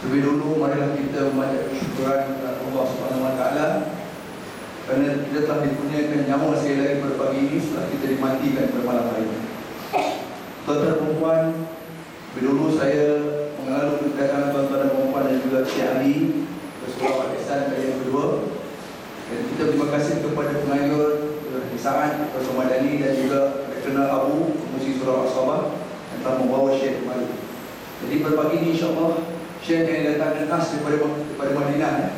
Lebih dulu marilah kita memanjat kesyukuran kepada Allah Subhanahu Wa Taala kerana kita telah dikurniakan nyawa sekali lagi pada pagi ini setelah kita dimatikan pada malam hari ini. Tuan-tuan dan puan, lebih dulu saya mengalu kedatangan tuan-tuan dan puan dan juga Cik Ali ke Sekolah Pakistan kali yang kedua. Dan kita terima kasih kepada pengayur Haji Sa'ad, Dr. Madani dan juga Lektoral Abu Pemusi Surah As-Sabah yang telah membawa Syekh kembali. Jadi pada pagi ini insyaAllah Syekh akan datangkan khas daripada Madinah.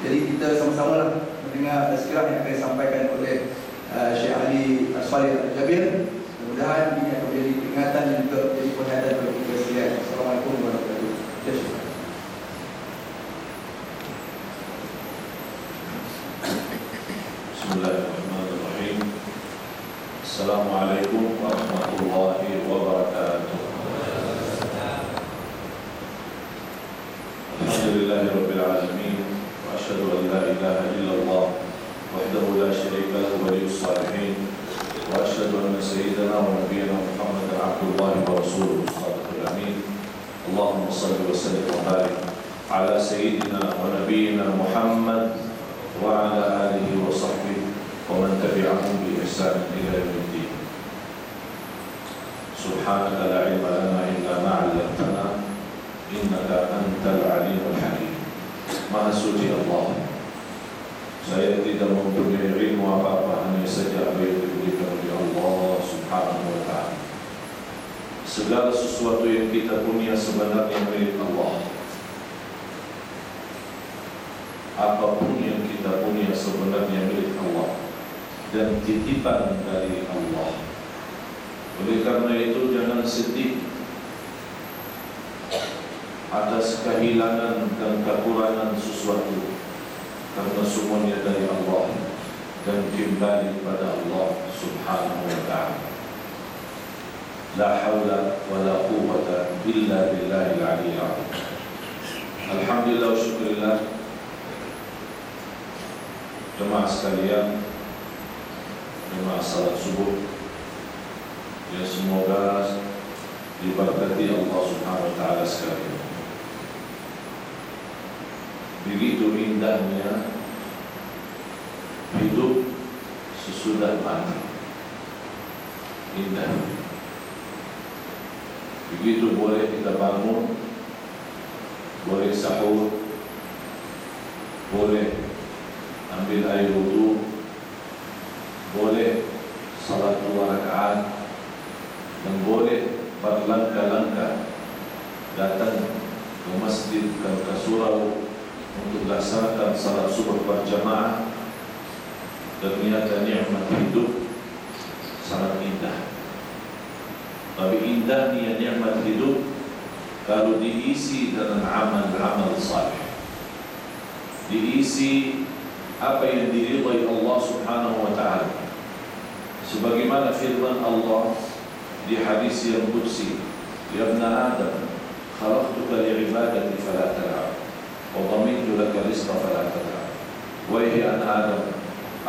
Jadi kita sama-sama lah mendengar tazkirah yang akan disampaikan oleh Syekh Ali Salih Al-Jabir. Mudah-mudahan ini akan menjadi peringatan dan juga menjadi perhatian bagi kita sekalian. Assalamualaikum warahmatullahi wabarakatuh. Bismillahirrahmanirrahim. Assalamualaikum warahmatullahi wabarakatuh. Alhamdulillahirabbil alamin wa asyhadu an la ilaha illallah wahdahu la syarika lahu waliyyus salihin wa asyhadu anna sayyidana wa nabiyyana Muhammadan abdullahi wa rasuluhu shadiqul amin. Allahumma shalli wa sallim wa barik ala sayyidina wa nabiyyina Muhammad wa ala alihi wa sahbihi wa man tabi'ahum bi ihsan ila yaumiddin. Subhanaka la ilma lana illa ma 'allamtana innaka antal alimul hakim. Maha suci Allah, saya tidak mempunyai ilmu apa-apa, hanya saja apa yang diberikan oleh Allah Subhanahu wa ta'ala. Segala sesuatu yang kita punya sebenarnya milik Allah. Apapun yang kita punya sebenarnya milik Allah dan titipan dari Allah. Oleh karena itu jangan sedih atas kehilangan dan kekurangan sesuatu, karena semuanya dari Allah dan kembali pada Allah Subhanahu wa ta'ala. La hawla wa la quwwata illa billahil aliyyil azim. Alhamdulillah wa syukurillah. Jemaah sekalian, jemaah salat subuh yang semoga diberkati Allah Subhanahu wa ta'ala sekalian. Begitu indahnya hidup sesudah mati. Indah. Begitu boleh kita bangun, boleh sahur, boleh ambil air wudu, boleh salat 2 rakaat, dan boleh berlangkah-langkah datang ke masjid ke surau untuk melaksanakan salat subuh berjamaah. Ternyata nikmat hidup sangat indah. Tapi indahnya nikmat hidup kalau diisi dengan amal-amal saleh, diisi apa yang diridhai Allah Subhanahu wa ta'ala. Sebagaimana firman Allah di hadis yang qudsi, ya ibn Adam, khalaqtuka li'ibadati fala tal'ab wa dhamintu laka rizqa fala tal'ab. Wahai anak Adam,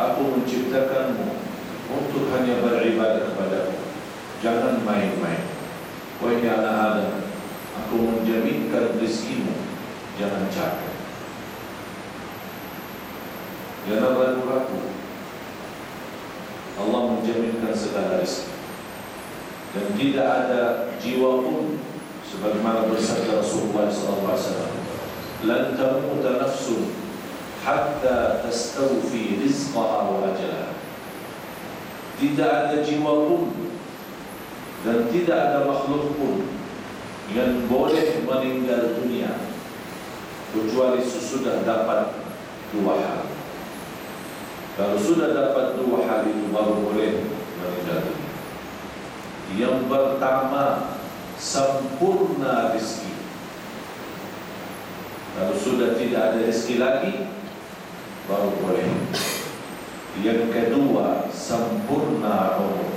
aku menciptakanmu untuk hanya beribadah kepadaku, jangan main-main. Wahai anak Adam, aku menjaminkan rezekimu, jangan capek. Jangan ragu-ragu, Allah menjaminkan segala rezeki. Dan tidak ada jiwa pun, sebagaimana bersabda Rasulullah SAW, lan tamuta nafsun hatta tastawfi rizqaha wa ajalaha. Tidak ada jiwa pun dan tidak ada makhluk pun yang boleh meninggal dunia kecuali sesudah dapat 2 hal. Kalau sudah dapat 2 hal itu baru boleh meninggal dunia. Yang pertama, sempurna rezeki. Kalau sudah tidak ada rezeki lagi, baru boleh. Yang kedua, sempurna umur.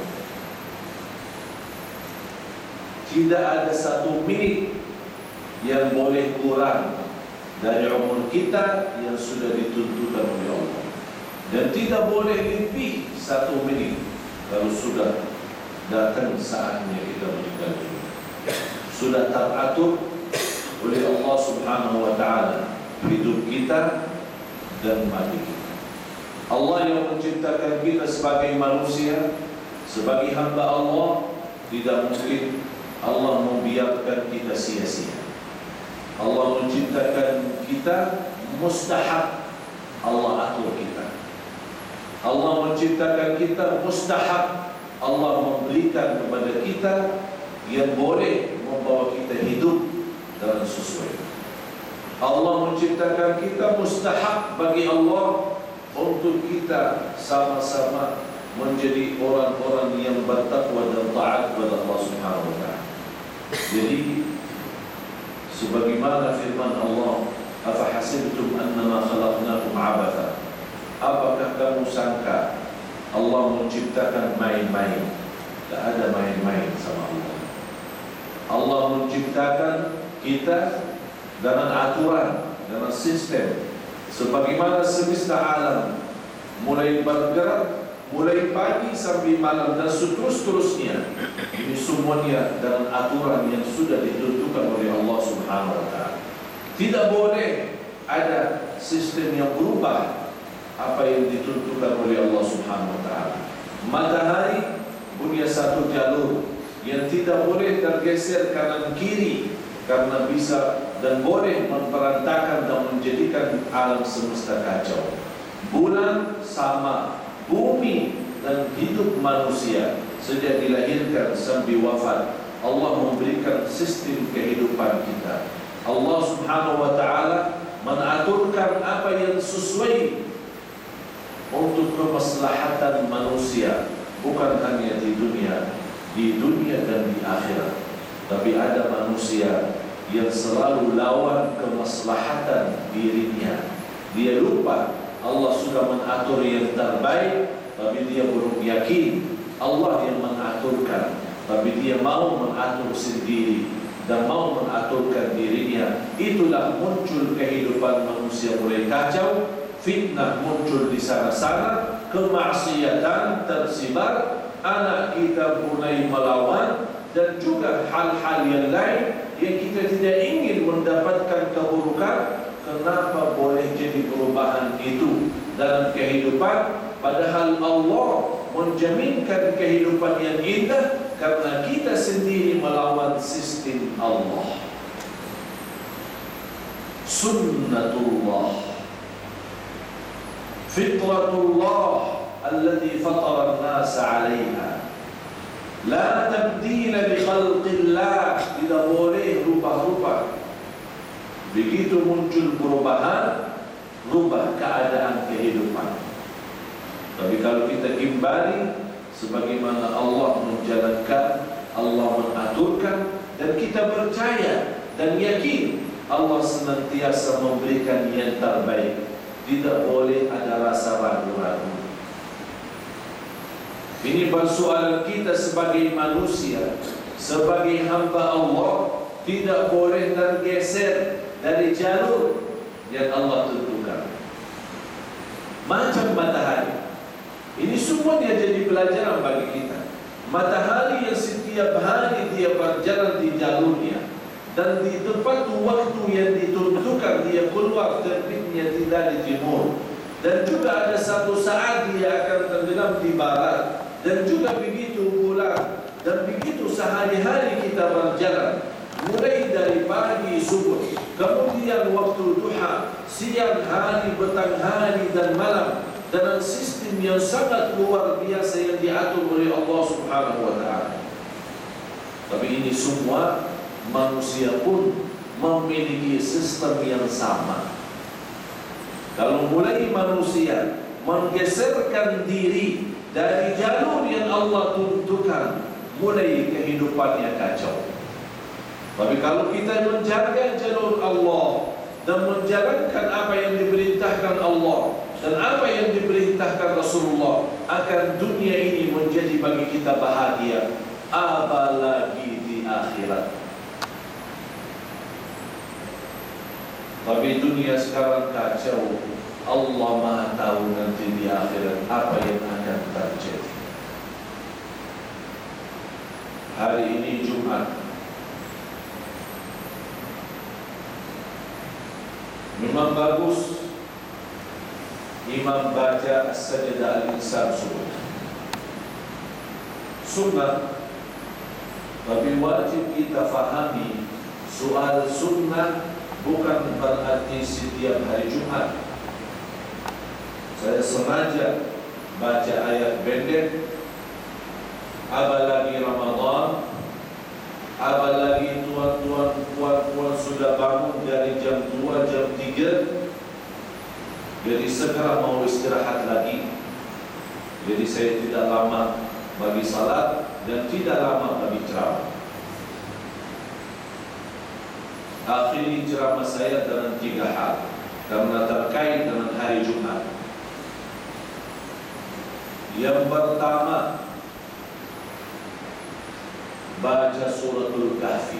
Tidak ada 1 menit yang boleh kurang dari umur kita yang sudah ditentukan oleh Allah. Dan tidak boleh lebih 1 menit kalau sudah datang saatnya kita meninggal dunia. Sudah teratur oleh Allah Subhanahu wa hidup kita dan mati kita. Allah yang menciptakan kita sebagai manusia, sebagai hamba Allah, tidak mungkin Allah membiarkan kita sia-sia. Allah menciptakan kita mustahab, Allah atur kita. Allah menciptakan kita mustahab, Allah memberikan kepada kita yang boleh membawa kita hidup dalam sesuai. Allah menciptakan kita mustahab bagi Allah untuk kita sama-sama menjadi orang-orang yang bertakwa dan taat kepada Allah Subhanahu wa taala. Jadi sebagaimana firman Allah, "Afa hasibtum annama khalaqnakum abatha?" Apakah kamu sangka Allah menciptakan main-main? Tak ada main-main sama Allah. Allah menciptakan kita dengan aturan, dengan sistem, sebagaimana semesta alam mulai bergerak, mulai pagi sampai malam dan seterus-terusnya. Ini semuanya dengan aturan yang sudah ditentukan oleh Allah Subhanahu wa taala. Tidak boleh ada sistem yang berubah apa yang ditentukan oleh Allah Subhanahu wa taala. Matahari punya satu jalur yang tidak boleh tergeser kanan kiri, karena bisa dan boleh memperantakan dan menjadikan alam semesta kacau. Bulan sama, bumi dan hidup manusia sejak dilahirkan sampai wafat, Allah memberikan sistem kehidupan kita. Allah Subhanahu wa taala mengaturkan apa yang sesuai untuk kemaslahatan manusia, bukan hanya di dunia dan di akhirat. Tapi ada manusia yang selalu lawan kemaslahatan dirinya. Dia lupa Allah sudah mengatur yang terbaik, tapi dia belum yakin Allah yang mengaturkan, tapi dia mau mengatur sendiri dan mau mengaturkan dirinya. Itulah muncul kehidupan manusia mulai kacau, fitnah muncul di sana-sana, kemaksiatan tersebar, anak kita mulai melawan, dan juga hal-hal yang lain yang kita tidak ingin mendapatkan keburukan. Kenapa boleh jadi perubahan itu dalam kehidupan, padahal Allah menjaminkan kehidupan yang indah karena kita sendiri melawan sistem Allah. Sunnatullah, fitratullah allati fatara an-nas 'alaiha, la tabdila li khalqillah. Tidak boleh rubah-rubah. Begitu muncul perubahan, rubah keadaan kehidupan. Tapi kalau kita kembali sebagaimana Allah menjalankan, Allah mengaturkan, dan kita percaya dan yakin Allah senantiasa memberikan yang terbaik, tidak boleh ada rasa ragu-ragu. Ini persoalan kita sebagai manusia, sebagai hamba Allah, tidak boleh tergeser dari jalur yang Allah tentukan. Macam matahari, ini semuanya jadi pelajaran bagi kita. Matahari yang setiap hari dia berjalan di jalurnya, dan di tempat waktu yang ditentukan dia keluar terbitnya di dari timur, dan juga ada satu saat dia akan tenggelam di barat, dan juga begitu bulan, dan begitu sehari-hari kita berjalan, mulai dari pagi subuh, kemudian waktu duha, siang hari, petang hari, dan malam, dengan sistem yang sangat luar biasa yang diatur oleh Allah Subhanahu wa taala. Tapi ini semua manusia pun memiliki sistem yang sama. Kalau mulai manusia menggeserkan diri dari jalur yang Allah tentukan, mulai kehidupannya kacau. Tapi kalau kita menjaga jalur Allah dan menjalankan apa yang diperintahkan Allah dan apa yang diperintahkan Rasulullah, akan dunia ini menjadi bagi kita bahagia, apalagi di akhirat. Tapi dunia sekarang kacau. Allah Maha tahu nanti di akhirat apa yang akan terjadi. Hari ini Jumat, Memang bagus imam baca as-sajdah al-insan sunnah, tapi wajib kita fahami soal sunnah bukan berarti setiap hari Jumat. Saya sengaja baca ayat pendek, apalagi Ramadan, apalagi tuan-tuan, puan-puan sudah bangun dari jam 2, jam 3, jadi segera mau istirahat lagi. Jadi saya tidak lama bagi salat dan tidak lama bagi ceramah. Akhiri ceramah saya dengan 3 hal karena terkait dengan hari Jumat. Yang pertama, baca suratul Kahfi,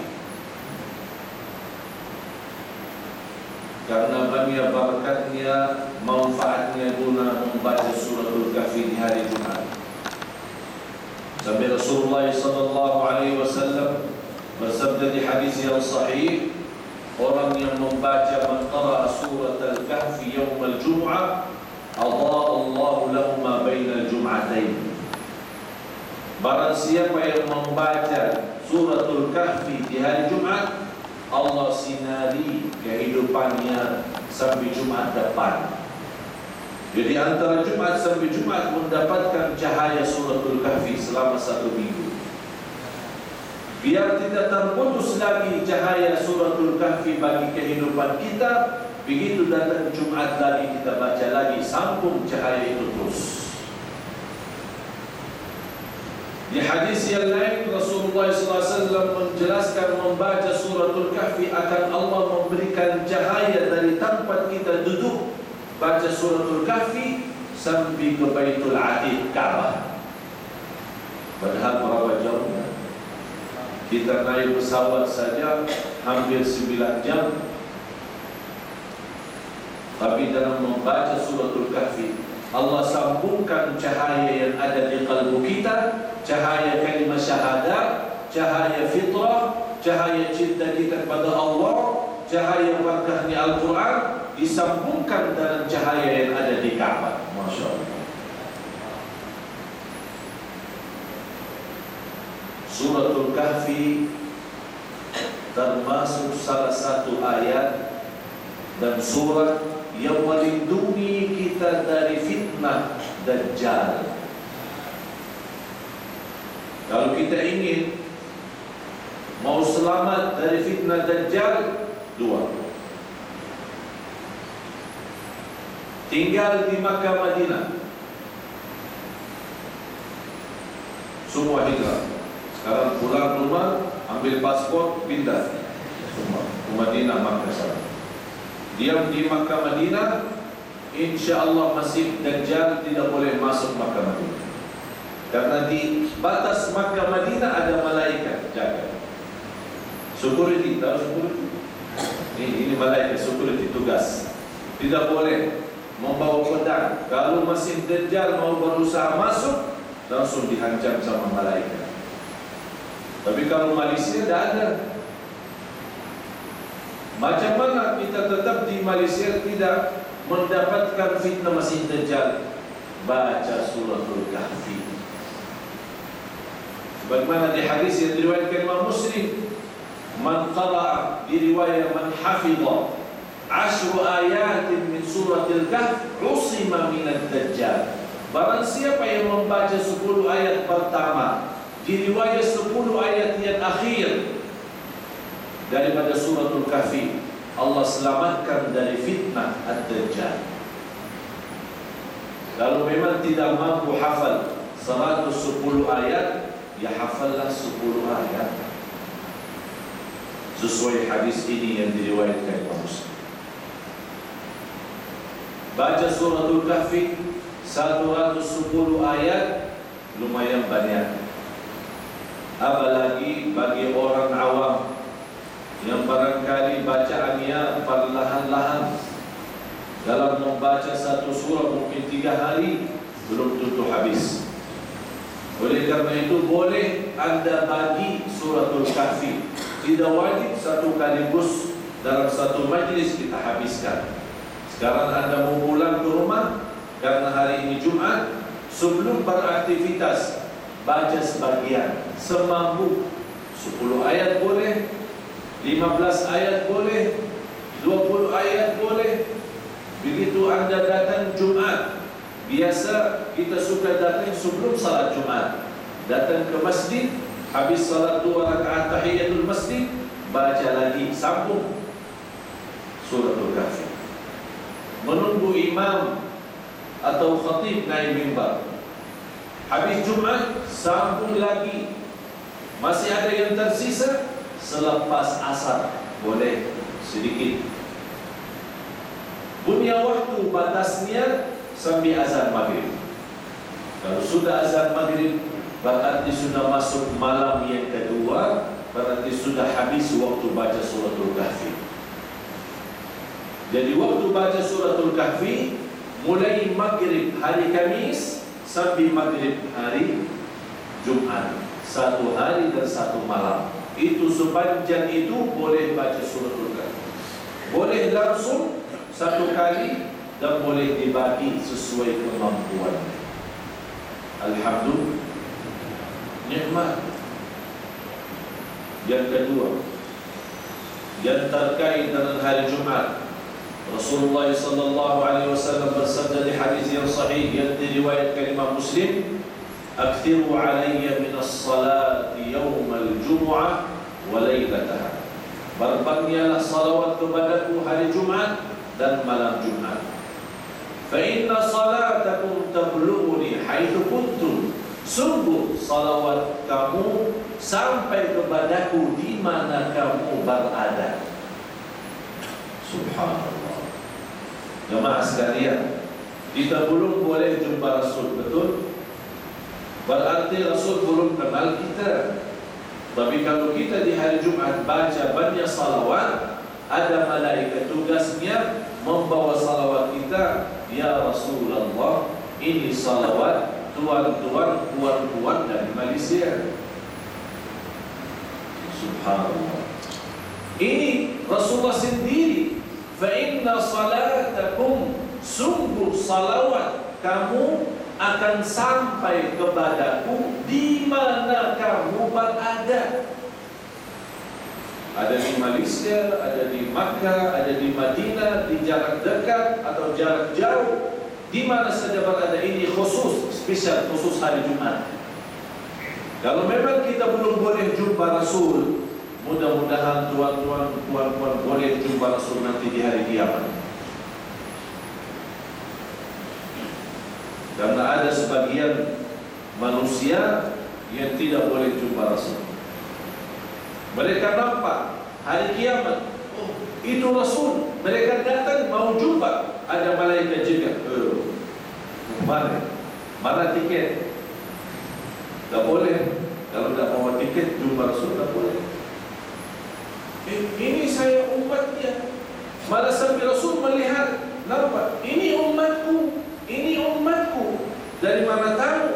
karena banyak barakatnya, manfaatnya guna membaca suratul Kahfi di hari Jumat. Sampai Rasulullah SAW bersabda di hadis yang sahih, orang yang membaca man qara'a surat al-Kahfi yawm al-Jum'ah adha'a Allahu lahu ma baina al-jum'atain. Barang siapa yang membaca suratul Kahfi di hari Jumat, Allah sinari kehidupannya sampai Jumat depan. Jadi antara Jumat sampai Jumat mendapatkan cahaya suratul Kahfi selama 1 minggu. Biar tidak terputus lagi cahaya suratul Kahfi bagi kehidupan kita, begitu datang Jumat lagi kita baca lagi, sambung cahaya itu terus. Di hadis yang lain Rasulullah SAW menjelaskan membaca suratul Kahfi akan Allah memberikan cahaya dari tempat kita duduk baca suratul Kahfi sampai ke Baitul Atiq Ka'bah. Padahal berapa jauhnya? Kita naik pesawat saja hampir 9 jam. Tapi dalam membaca suratul Kahfi, Allah sambungkan cahaya yang ada di kalbu kita, cahaya kalimat syahadat, cahaya fitrah, cahaya cinta kita kepada Allah, cahaya barakahnya Al-Quran, disambungkan dalam cahaya yang ada di Ka'bah. Masya Allah. Suratul Kahfi termasuk salah satu ayat dan surat yang melindungi kita dari fitnah Dajjal. Kalau kita ingin mau selamat dari fitnah Dajjal, 2: tinggal di Makkah Madinah. Semua hijrah. Sekarang pulang rumah, ambil paspor, pindah semua ke Madinah, Makkah sana. Diam di Makkah Madinah, insya Allah masih Dajjal tidak boleh masuk Makkah Madinah. Karena di batas Makkah Madinah ada malaikat jaga. Security, tahu security? Ini malaikat security tugas. Tidak boleh membawa pedang. Kalau masih Dajjal mau berusaha masuk, langsung dihancam sama malaikat. Tapi kalau Malaysia tidak ada. Macam mana kita tetap di Malaysia tidak mendapatkan fitnah Masih Dajjal? Baca suratul Kahfi. Sebagaimana di hadis yang diriwayatkan Imam Muslim, man qara'a, di riwayat man hafidha 10 ayatin min suratil Kahf usima minad Dajjal. Barang siapa yang membaca 10 ayat pertama, di riwayat 10 ayat yang akhir daripada suratul Kahfi, Allah selamatkan dari fitnah Ad-Dajjal. Kalau memang tidak mampu hafal 110 ayat, ya hafallah 10 ayat sesuai hadis ini yang diriwayatkan Imam Muslim. Baca suratul Kahfi 110 ayat lumayan banyak. Apalagi bagi orang awam yang barangkali bacaannya perlahan-lahan, dalam membaca satu surah mungkin 3 hari belum tentu habis. Oleh karena itu boleh anda bagi suratul Kahfi, tidak wajib satu kaligus dalam satu majlis majlis kita habiskan. Sekarang Anda mau pulang ke rumah karena hari ini Jumat, sebelum beraktivitas baca sebagian semampu. 10 ayat boleh, 15 ayat boleh, 20 ayat boleh. Begitu Anda datang Jumat, biasa kita suka datang sebelum salat Jumat, datang ke masjid, habis salat 2 rakaat tahiyatul masjid, baca lagi, sambung suratul Kahfi. Menunggu imam atau khatib naik mimbar. Habis Jumat, sambung lagi. Masih ada yang tersisa, selepas asar boleh sedikit. Punya waktu batasnya sampai azan maghrib. Kalau sudah azan maghrib, berarti sudah masuk malam yang kedua, berarti sudah habis waktu baca suratul Kahfi. Jadi waktu baca suratul Kahfi mulai maghrib hari Kamis sampai maghrib hari Jumat. 1 hari dan 1 malam. Itu sepanjang itu boleh baca suratul Kahfi. Boleh langsung 1 kali dan boleh dibagi sesuai kemampuan. Alhamdulillah, nikmat. Yang kedua, yang terkait dengan hari Jumat, Rasulullah sallallahu alaihi wasallam bersabda di hadis yang sahih yang diriwayatkan Imam Muslim, "Aktsiru alayya min as-salati yawm al-jum'ah wa lailataha." Berbanyaklah salawat kepadaku hari Jumat dan malam Jumat. Fa inna salatakum tablughuni haitsu kuntum. Sungguh salawat kamu sampai kepadaku di mana kamu berada. Subhanallah. Jemaah sekalian, kita belum boleh jumpa Rasul, betul? Berarti Rasul belum kenal kita. Tapi kalau kita di hari Jumat baca banyak salawat, ada malaikat tugasnya membawa salawat kita. Ya Rasulullah, ini salawat tuan-tuan, puan-puan dari Malaysia. Subhanallah. Ini Rasulullah sendiri. Fa inna salatakum, sungguh salawat kamu akan sampai kepadaku di mana kamu berada. Ada di Malaysia, ada di Makkah, ada di Madinah, di jarak dekat atau jarak jauh, di mana saja berada. Ini khusus, spesial, khusus hari Jumat. Kalau memang kita belum boleh jumpa Rasul, mudah-mudahan tuan-tuan, puan-puan boleh jumpa Rasul nanti di hari kiamat. Karena ada sebagian manusia yang tidak boleh jumpa Rasul. Mereka nampak hari kiamat, oh itu Rasul. Mereka datang mau jumpa, ada malaikat juga. Mana tiket? Tak boleh. Kalau tak bawa tiket jumpa Rasul, tak boleh. Ini saya umatnya. Malah sampai Rasul melihat, nampak, ini umatku. Ini umatku. Dari mana tahu?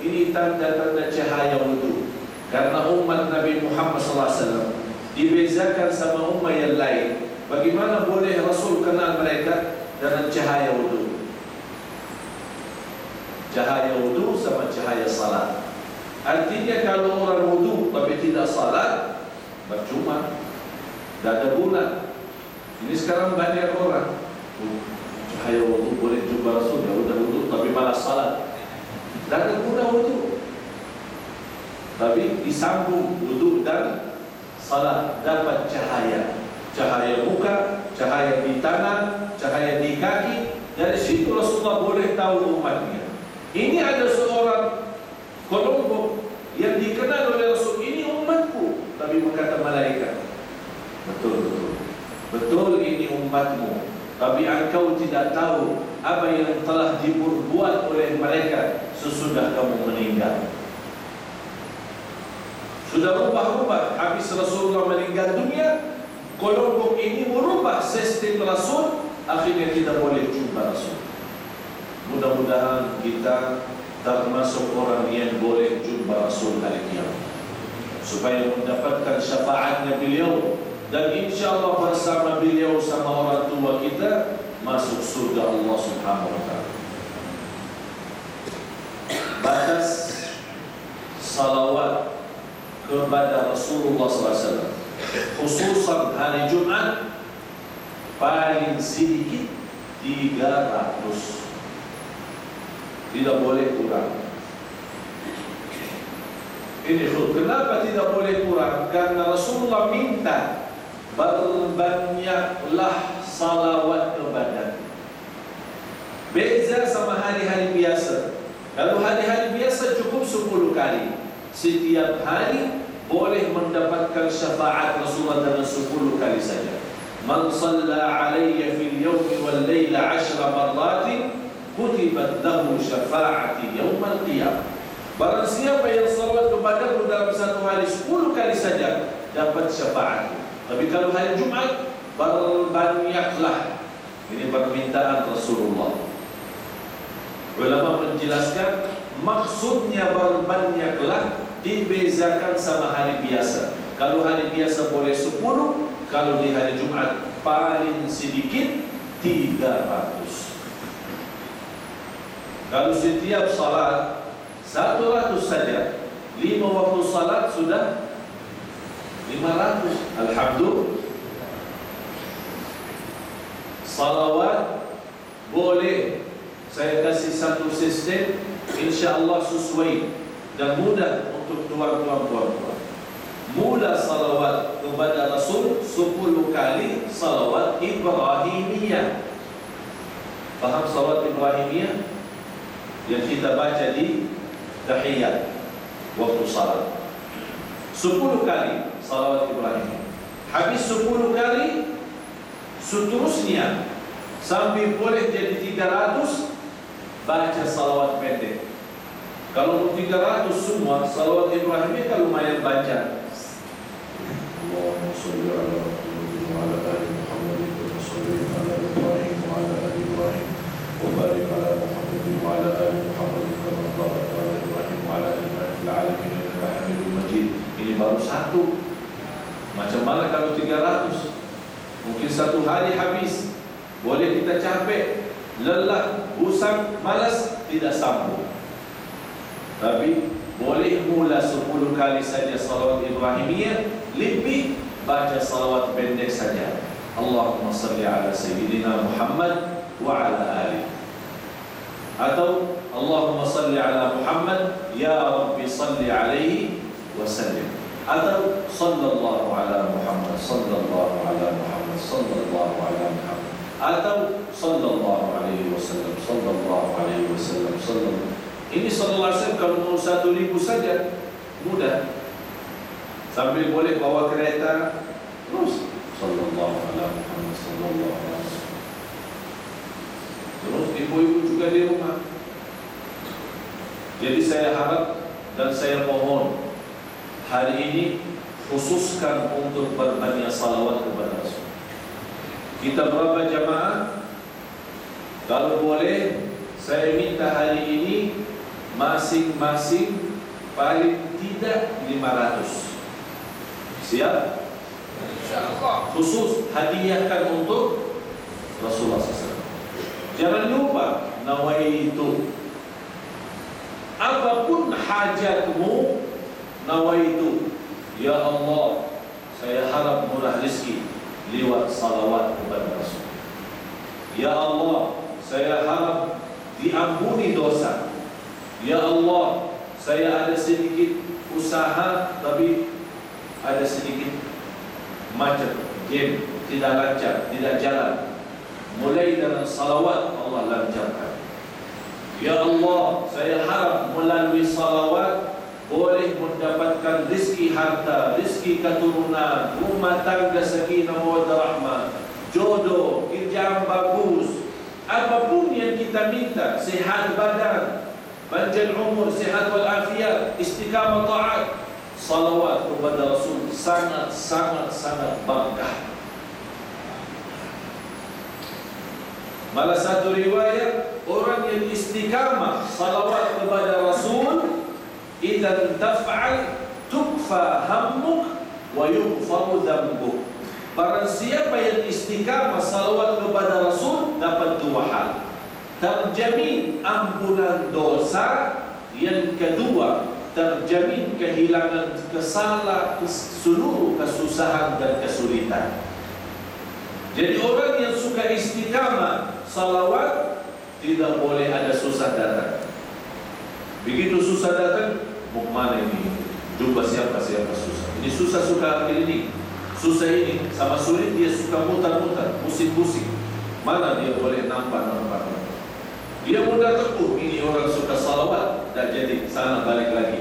Ini tanda-tanda cahaya wudu. Karena umat Nabi Muhammad SAW dibezakan sama umat yang lain. Bagaimana boleh Rasul kenal mereka dengan cahaya wudu? Cahaya wudu sama cahaya salat. Artinya kalau orang wudu tapi tidak salat, percuma. Tidak ada guna. Ini sekarang banyak orang, cahaya wudu boleh jumpa Rasul, ya udah wudu tapi malah salat. Tidak ada guna wudu. Tapi disambung wudu dan salat, dapat cahaya. Cahaya muka, cahaya di tangan, cahaya di kaki. Dari situ Rasulullah boleh tahu umatnya. Ini ada seorang kelompok yang dikenal oleh Rasul, ini umatku. Tapi berkata malaikat, betul ini umatmu. Tapi engkau tidak tahu apa yang telah diperbuat oleh mereka sesudah kamu meninggal. Sudah rubah-rubah. Habis Rasulullah meninggal dunia, kelompok ini merubah sistem Rasul. Akhirnya tidak boleh jumpa Rasul. Mudah-mudahan kita termasuk orang yang boleh jumpa Rasul hari kiamat, supaya mendapatkan syafaatnya beliau. Dan insya Allah bersama beliau sama orang jiwa kita masuk surga Allah Subhanahu wa taala. Batas salawat kepada Rasulullah SAW, khususan hari Jumat, paling sedikit 300. Tidak boleh kurang. Ini kenapa tidak boleh kurang? Karena Rasulullah minta berbanyaklah salawat kepada. Beza sama hari-hari biasa. Kalau hari-hari biasa cukup 10 kali. Setiap hari boleh mendapatkan syafaat Rasulullah dengan 10 kali saja. Man shalla alayya fil yawmi wal layla 10 marratin kutibat lahu syafa'ati yawmal qiyamah. Barang siapa yang salawat kepadaku dalam satu hari 10 kali saja dapat syafaat. Tapi kalau hari Jumat berbanyaklah. Ini permintaan Rasulullah. Ulama menjelaskan maksudnya berbanyaklah dibezakan sama hari biasa. Kalau hari biasa boleh 10, kalau di hari Jumat paling sedikit 300. Kalau setiap salat 100 saja, 5 waktu salat sudah 500. Alhamdulillah. Salawat boleh saya kasih satu sistem, insya-Allah sesuai dan mudah untuk tuan-tuan. Mula salawat kepada Rasul 10 kali salawat Ibrahimiyah. Faham salawat Ibrahimiyah? Yang kita baca di tahiyat waktu salat. 10 kali salawat Ibrahimiyah. Habis 10 kali, seterusnya sampai boleh jadi 300, baca salawat pendek. Kalau 300 semua salawat Ibrahimiyah kan lumayan baca. Allahumma shalli ala Muhammad wa ala ali Muhammad wa sallim ala Ibrahim wa ala ali Ibrahim wa barik ala Muhammad wa ala ali Muhammad kama barakta ala Ibrahim wa ala ali Ibrahim fil alamin innaka Hamidum Majid. Ini baru satu. Macam mana kalau 300? Mungkin satu hari habis. Boleh kita capek, lelah, usang, malas, tidak sambung. Tapi boleh mula 10 kali saja salawat Ibrahimiyah, lebih baca salawat pendek saja. Allahumma salli ala Sayyidina Muhammad wa ala ali. Atau Allahumma salli ala Muhammad, ya Rabbi salli alaihi wa sallim. Atau sallallahu ala Muhammad, sallallahu ala Muhammad, sallallahu ala Muhammad. Atau sallallahu alaihi wasallam, sallallahu alaihi wasallam, sallallahu. Ini sallallahu alaihi wasallam kalau mau 1.000 saja mudah. Sambil boleh bawa kereta terus sallallahu ala Muhammad, sallallahu alaihi wasallam. Terus ibu-ibu juga di rumah. Jadi saya harap dan saya mohon hari ini khususkan untuk berbanyak salawat kepada Rasul. Kita berapa jamaah? Kalau boleh, saya minta hari ini masing-masing paling tidak 500. Siap? InsyaAllah. Khusus hadiahkan untuk Rasulullah SAW. Jangan lupa nawaitu. Apapun hajatmu, nawaitu. Ya Allah, saya harap murah rezeki lewat salawat kepada Rasul. Ya Allah, saya harap diampuni dosa. Ya Allah, saya ada sedikit usaha tapi ada sedikit macet, game, tidak lancar, tidak jalan. Mulai dengan salawat Allah lancarkan. Ya Allah, saya harap melalui salawat boleh mendapatkan rezeki harta, rezeki keturunan, rumah tangga sakinah mawaddah rahmah, jodoh, kerjaan bagus, apapun yang kita minta, sehat badan, panjang umur, sehat wal afiat, istiqamah taat, salawat kepada Rasul sangat berkah. Malah satu riwayat, orang yang istiqamah salawat kepada Rasul, idan taf'al tukfa hammuk wa yughfaru dhanbuk. Barang siapa yang istiqamah salawat kepada Rasul dapat dua hal. Terjamin ampunan dosa. Yang kedua, terjamin kehilangan seluruh kesusahan dan kesulitan. Jadi orang yang suka istiqamah salawat tidak boleh ada susah datang. Begitu susah datang, mau kemana ini? Jumpa siapa susah. Ini susah suka ambil ini, susah ini sama sulit dia suka mutar-mutar, pusing-pusing. Mana dia boleh nampak. Dia mudah teguh, ini orang suka salawat, dan jadi sana balik lagi,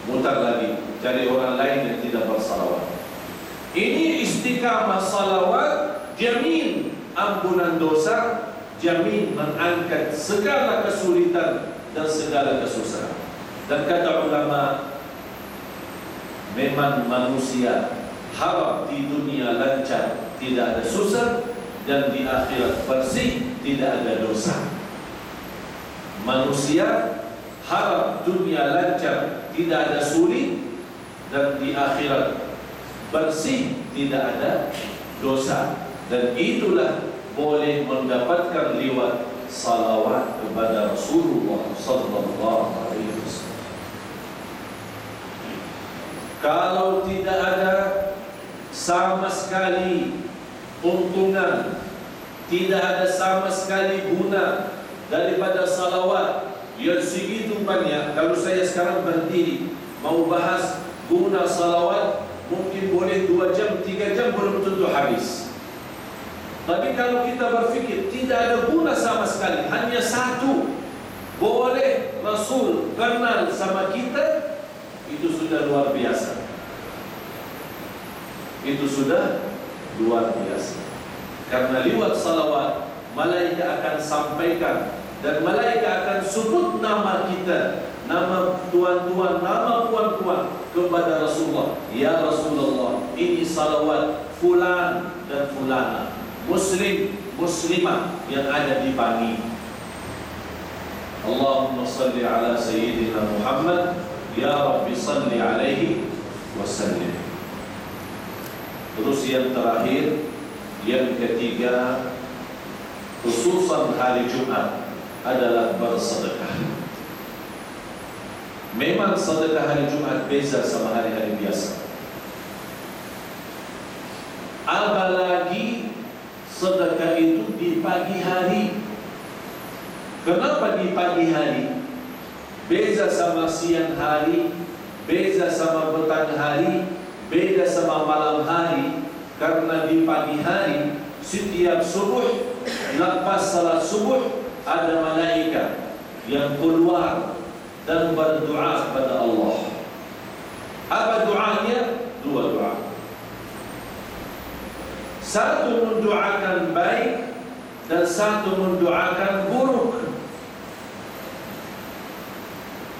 mutar lagi, cari orang lain yang tidak bersalawat. Ini istiqamah salawat, jamin ampunan dosa, jamin mengangkat segala kesulitan dan segala kesusahan. Dan kata ulama, memang manusia harap di dunia lancar, tidak ada susah, dan di akhirat bersih, tidak ada dosa. Manusia harap dunia lancar, tidak ada sulit, dan di akhirat bersih, tidak ada dosa. Dan itulah boleh mendapatkan liwat salawat kepada Rasulullah sallallahu alaihi wasallam. Kalau tidak ada sama sekali untungan, tidak ada sama sekali guna daripada salawat yang segitu banyak. Kalau saya sekarang berdiri mau bahas guna salawat, mungkin boleh 2 jam, 3 jam belum tentu habis. Tapi kalau kita berfikir tidak ada guna sama sekali, hanya satu, boleh Rasul kenal sama kita, itu sudah luar biasa. Itu sudah luar biasa. Karena lewat salawat, malaikat akan sampaikan dan malaikat akan sebut nama kita, nama tuan-tuan, nama puan-puan kepada Rasulullah. Ya Rasulullah, ini salawat fulan dan fulana, muslim, muslimah yang ada di Bangi. Allahumma salli ala Sayyidina Muhammad, Ya Rabbi salli alaihi wasallim. Terus yang terakhir, yang ketiga, khususan hari Jumat adalah bersedekah. Memang sedekah hari Jumat beza sama hari-hari biasa. Apalagi sedekah itu di pagi hari. Kenapa di pagi hari? Beza sama siang hari, beza sama petang hari, beda sama malam hari. Karena di pagi hari, setiap subuh, lepas salat subuh, ada malaikat yang keluar dan berdoa kepada Allah. Apa doanya? 2 doa. Satu mendoakan baik dan satu mendoakan buruk.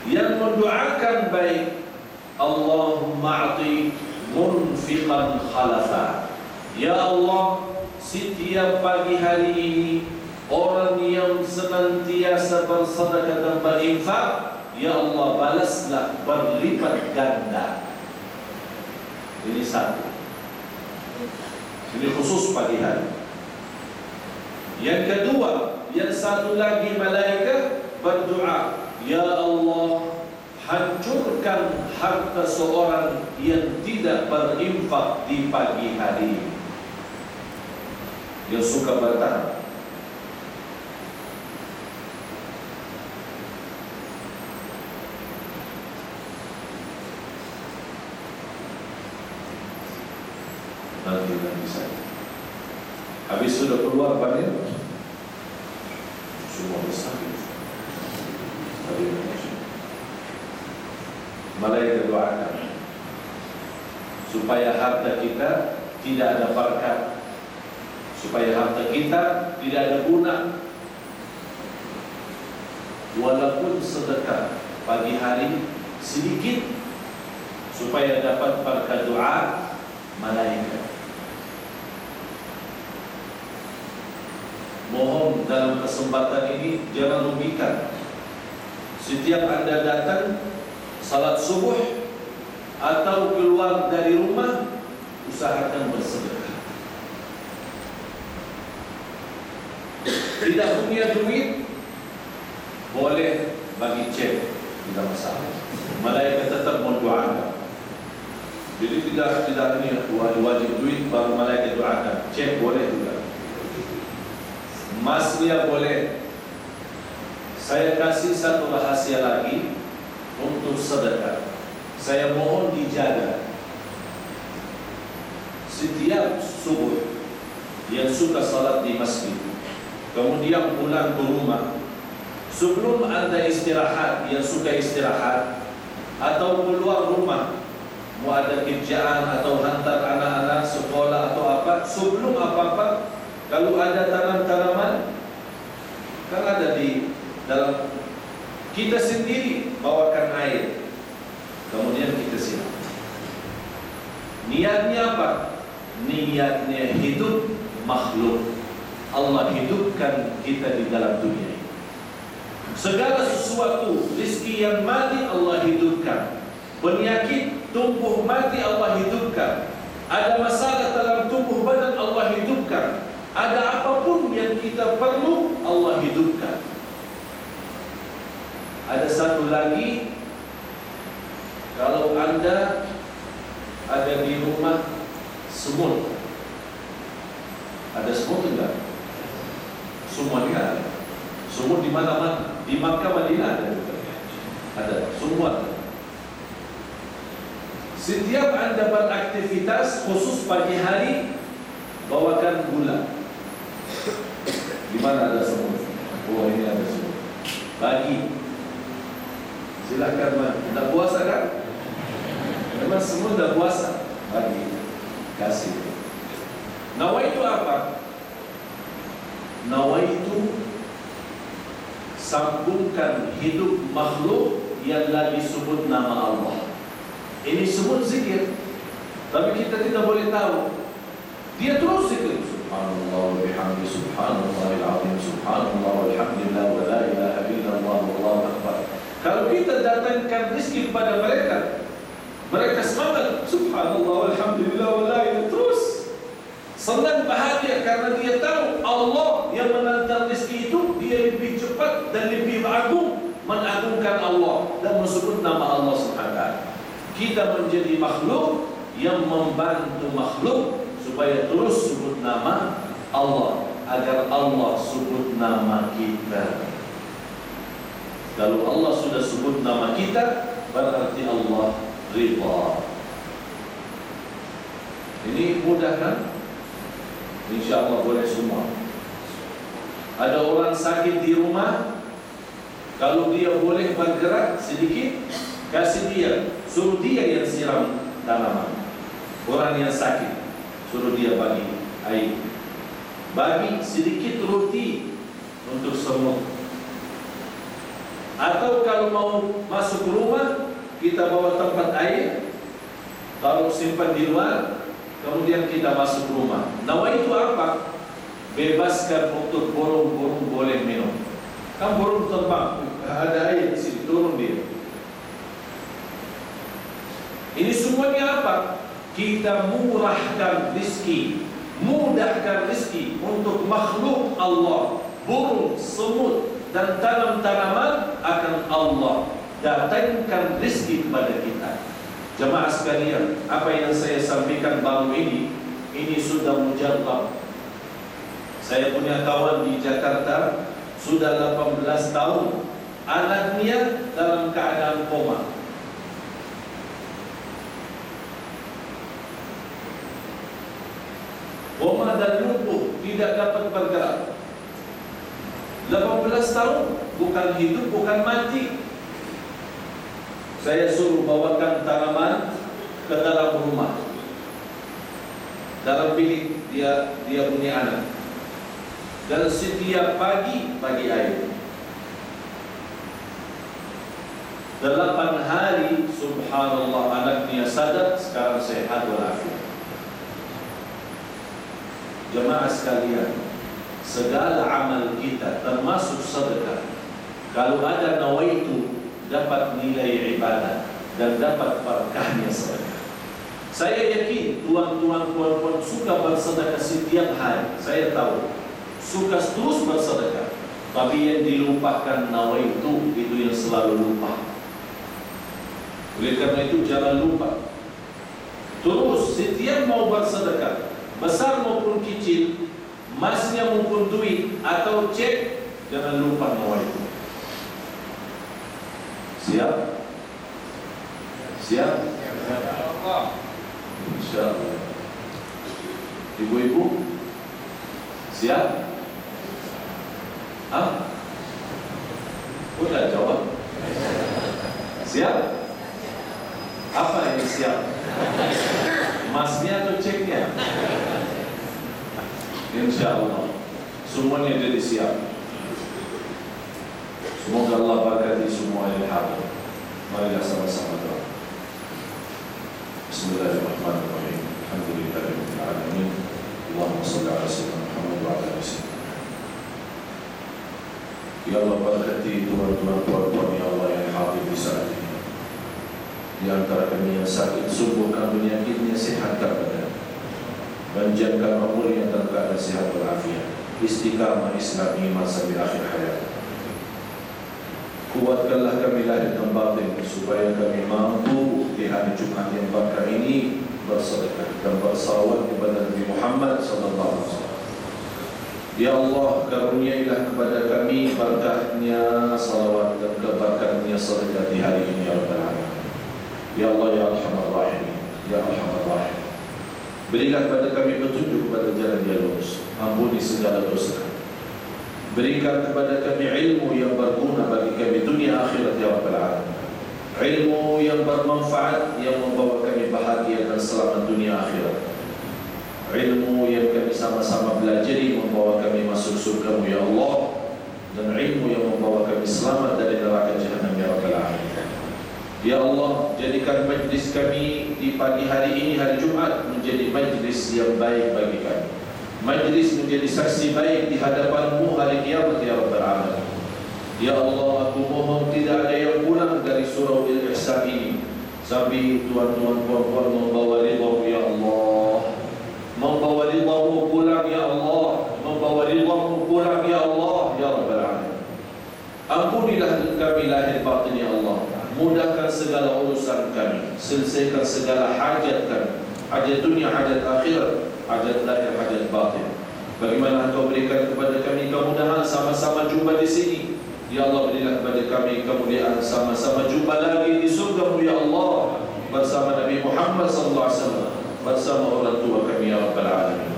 Yang mendoakan baik, Allahumma a'ti munfiqan khalafa. Ya Allah, setiap pagi hari ini orang yang senantiasa bersedekah dan berinfak, ya Allah balaslah berlipat ganda. Ini satu. Ini khusus pagi hari. Yang kedua, yang satu lagi malaikat berdoa, Ya Allah, hancurkan harta seorang yang tidak berinfak di pagi hari, yang suka bertahan. Nanti saya habis sudah keluar panen, semua besar. Malaikat doakan supaya harta kita tidak ada berkat, supaya harta kita tidak ada guna. Walaupun sedekah pagi hari sedikit, supaya dapat berkat doa malaikat. Mohon dalam kesempatan ini jangan rugikan. Setiap Anda datang salat subuh atau keluar dari rumah, usahakan bersedekah. Tidak punya duit, boleh bagi cek, tidak masalah. Malaikat tetap mendoakan. Jadi tidak ini wajib duit baru malaikat doakan. Cek boleh juga. Emas dia boleh. Saya kasih satu rahasia lagi untuk sedekah. Saya mohon dijaga. Setiap subuh yang suka salat di masjid, kemudian pulang ke rumah, sebelum anda istirahat, yang suka istirahat atau keluar rumah, mau ada kerjaan atau hantar anak-anak sekolah atau apa, sebelum apa-apa, kalau ada tanam-tanaman, kan ada di dalam, kita sendiri bawakan air, kemudian kita siram. Niatnya apa? Niatnya hidup makhluk. Allah hidupkan kita di dalam dunia ini. Segala sesuatu, rezeki yang mati Allah hidupkan. Penyakit tumbuh mati Allah hidupkan. Ada masalah dalam tubuh badan Allah hidupkan. Ada apapun yang kita perlu Allah hidupkan. Ada satu lagi, kalau anda ada di rumah semut, ada semut enggak? Semua ada. Semut di mana-mana. Di Makkah, Madinah ada semua. Setiap anda beraktivitas, khusus pagi hari, bawakan gula. Di mana ada semut? Oh, ini ada semut. Bagi. Silakan, man. Dah puasa kan? Memang semut dah puasa. Bagi. Kasih. Nawaitu apa? Nawaitu sambungkan hidup makhluk yang lagi sebut nama Allah. Ini sebut zikir, tapi kita tidak boleh tahu. Dia terus zikir. Subhanallah wa bihamdi, subhanallahil azim, subhanallah walhamdulillah wa la ilaha illallah wallahu akbar. Kalau kita datangkan rezeki kepada mereka, mereka semangat. Subhanallah walhamdulillah wa la ilaha, terus senang bahagia karena dia tahu Allah yang menantar rezeki itu, dia lebih cepat dan lebih agung mengagungkan Allah dan menyebut nama Allah Subhanahu. Kita menjadi makhluk yang membantu makhluk supaya terus sebut nama Allah, agar Allah sebut nama kita. Kalau Allah sudah sebut nama kita, berarti Allah ridha. Ini mudah kan? InsyaAllah boleh semua. Ada orang sakit di rumah, kalau dia boleh bergerak sedikit, kasih dia, suruh dia yang siram tanaman. Orang yang sakit, suruh dia bagi air, bagi sedikit roti untuk semut. Atau kalau mau masuk rumah, kita bawa tempat air, taruh simpan di luar, kemudian kita masuk rumah. Nawaitu apa? Bebaskan untuk burung-burung boleh minum. Kan burung terbang, ada air di sini, turun dia. Ini semuanya apa? Kita murahkan rezeki, mudahkan rezeki untuk makhluk Allah. Burung, semut dan tanam-tanaman akan Allah datangkan rezeki kepada kita. Jemaah sekalian, apa yang saya sampaikan baru ini sudah mujarrab. Saya punya kawan di Jakarta sudah 18 tahun, anaknya dalam keadaan koma. Koma dan lumpuh, tidak dapat bergerak. 18 tahun, bukan hidup, bukan mati. Saya suruh bawakan tanaman ke dalam rumah, dalam bilik dia punya anak, dan setiap pagi bagi air. 8 hari, subhanallah, anaknya sadar, sekarang sehat walafiat. Jemaah sekalian, segala amal kita termasuk sedekah, kalau ada nawaitu, dapat nilai ibadah dan dapat berkahnya sedekah. Saya yakin tuan-tuan, puan-puan suka bersedekah setiap hari. Saya tahu suka terus bersedekah, tapi yang dilupakan nawaitu itu yang selalu lupa. Oleh karena itu jangan lupa. Terus setiap mau bersedekah, besar maupun kecil, masnya maupun duit atau cek, jangan lupa nawaitu. Siap? Siap? InsyaAllah. Ibu-ibu siap? Udah jawab? Siap? Apa yang siap? Masnya atau ceknya? InsyaAllah semuanya jadi siap. Semoga Allah berkati semua yang hadir. Mari sama-sama doa. Bismillahirrahmanirrahim. Alhamdulillahirabbil alamin. Allahumma shalli ala sayyidina Muhammad wa ala ali sayyidina. Ya Allah berkati tuan-tuan puan-puan ya Allah yang hadir di saat ini. Di antara kami yang sakit, sembuhkan penyakitnya, sehatkan badan, panjangkan umurnya dan keadaan sehat walafiat, istiqamah Islam iman sampai akhir hayat. Kuatkanlah kami lahir dan batin supaya kami mampu di hari Jumat yang berkah ini bersedekah dan bersalawat kepada Nabi Muhammad sallallahu alaihi wasallam. Ya Allah, karuniailah kepada kami berkahnya salawat dan keberkahannya sedekah di hari ini ya Rabbal Alamin. Ya Allah ya Arhamar Rahimin, ya Arhamar Rahimin. Berilah kepada kami petunjuk kepada jalan yang lurus, ampuni segala dosa. Berikan kepada kami ilmu yang berguna bagi kami dunia akhirat ya Rabbal Alamin. Ilmu yang bermanfaat yang membawa kami bahagia dan selamat dunia akhirat. Ilmu yang kami sama-sama belajari membawa kami masuk surga-Mu ya Allah, dan ilmu yang membawa kami selamat dari neraka Jahannam ya Rabbal Alamin. Ya Allah, jadikan majlis kami di pagi hari ini, hari Jumat, menjadi majlis yang baik bagi kami. Majlis menjadi saksi baik di hadapan-Mu hari kiamat ya Rabbal Alamin. Ya Allah, aku mohon tidak ada yang pulang dari surau Al-Ihsan ini sampai tuan-tuan puan-puan membawa ridha-Mu ya Allah. Membawa ridha-Mu pulang ya Allah. Membawa ridha-Mu pulang ya Allah ya Rabbal Alamin. Ampunilah kami lahir batin ya Allah. Mudahkan segala urusan kami, selesaikan segala hajat kami, hajat dunia, hajat akhirat, hajat lahir, hajat batin. Bagaimana Engkau berikan kepada kami kemudahan sama-sama jumpa di sini. Ya Allah, berilah kepada kami kemuliaan sama-sama jumpa lagi di surga-Mu ya Allah, bersama Nabi Muhammad sallallahu alaihi wasallam, bersama orang tua kami ya Rabbal Alamin.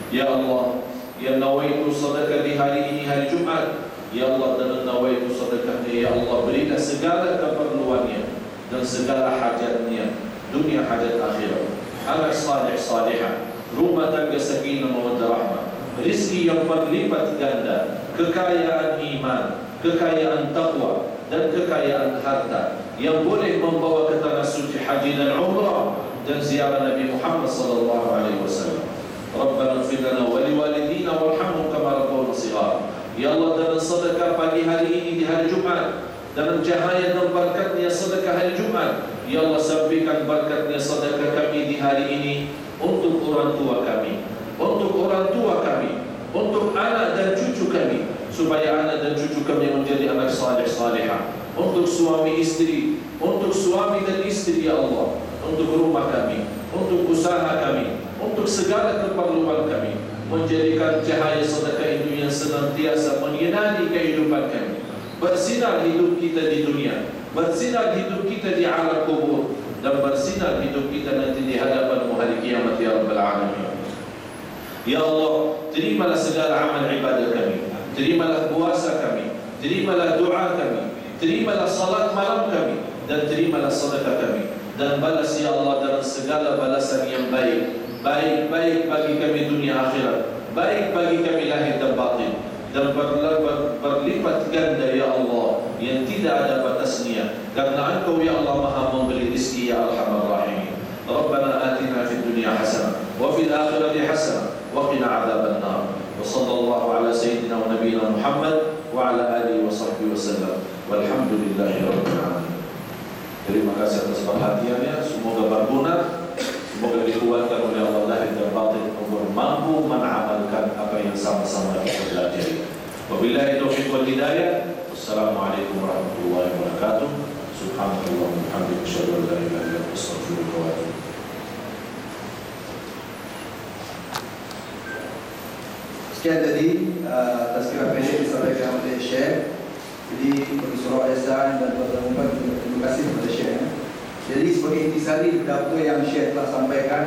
Ya Allah, yang nawaitu sedekah di hari ini, hari Jumat, ya Allah, dan nawaitu sedekahnya ya Allah, berilah segala keperluannya dan segala hajatnya, dunia hajat akhirat, anak salih salihah, rumah tangga sakinah mawaddah rahmah, rizki yang berlipat ganda, kekayaan iman, kekayaan taqwa, dan kekayaan harta yang boleh membawa ke tanah suci haji dan umrah dan ziarah Nabi Muhammad sallallahu alaihi wasallam. Rabbana ighfir lana wa liwalidina warhamhum kama rabbawna shighara. Ya Allah, dalam sedekah pagi hari ini di hari Jumat, dalam cahaya dan berkatnya sedekah hari Jumat, ya Allah, sampaikan berkatnya sedekah kami di hari ini untuk orang tua kami, untuk orang tua kami, untuk anak dan cucu kami, supaya anak dan cucu kami menjadi anak saleh salihah, untuk suami istri, untuk suami dan istri ya Allah, untuk rumah kami, untuk usaha kami, untuk segala keperluan kami, menjadikan cahaya sedekah itu yang senantiasa menyinari kehidupan kami, bersinar hidup kita di dunia, bersinar hidup kita di alam kubur, dan bersinar hidup kita nanti di hadapan-Mu hari kiamat ya Rabbal Alamin. Ya Allah, terimalah segala amal ibadah kami, terimalah puasa kami, terimalah doa kami, terimalah salat malam kami, dan terimalah sedekah kami, dan balas ya Allah dengan segala balasan yang baik, baik-baik bagi kami dunia akhirat, baik bagi kami lahir dan batin, dan berlipat ganda ya Allah yang tidak ada batasnya, karena Engkau ya Allah maha memberi rizki ya Arhamar Rahimin. Rabbana atina fid dunya hasanah wa fil akhirati hasanah wa qina adzaban nar. Wa sallallahu ala sayyidina wa nabiyyina Muhammad wa ala alihi wa sahbihi wasallam. Walhamdulillahi rabbil alamin. Terima kasih atas perhatiannya, semoga berguna, semoga dikuatkan oleh Allah lahir dan batin. Allah mampu mengamalkan apa yang sama-sama kita pelajari. Wabillahi taufiq wal hidayah. Wassalamualaikum warahmatullahi wabarakatuh. Subhanallah wa bihamdihi, asyhadu an la ilaha illa anta, astaghfiruka wa atubu. Sekian tadi tazkirah pendek disampaikan oleh Syekh. Jadi bagi surah Al-Azan dan tuan-tuan terima kasih kepada Syekh. Jadi sebagai intisari daripada apa yang Syekh telah sampaikan,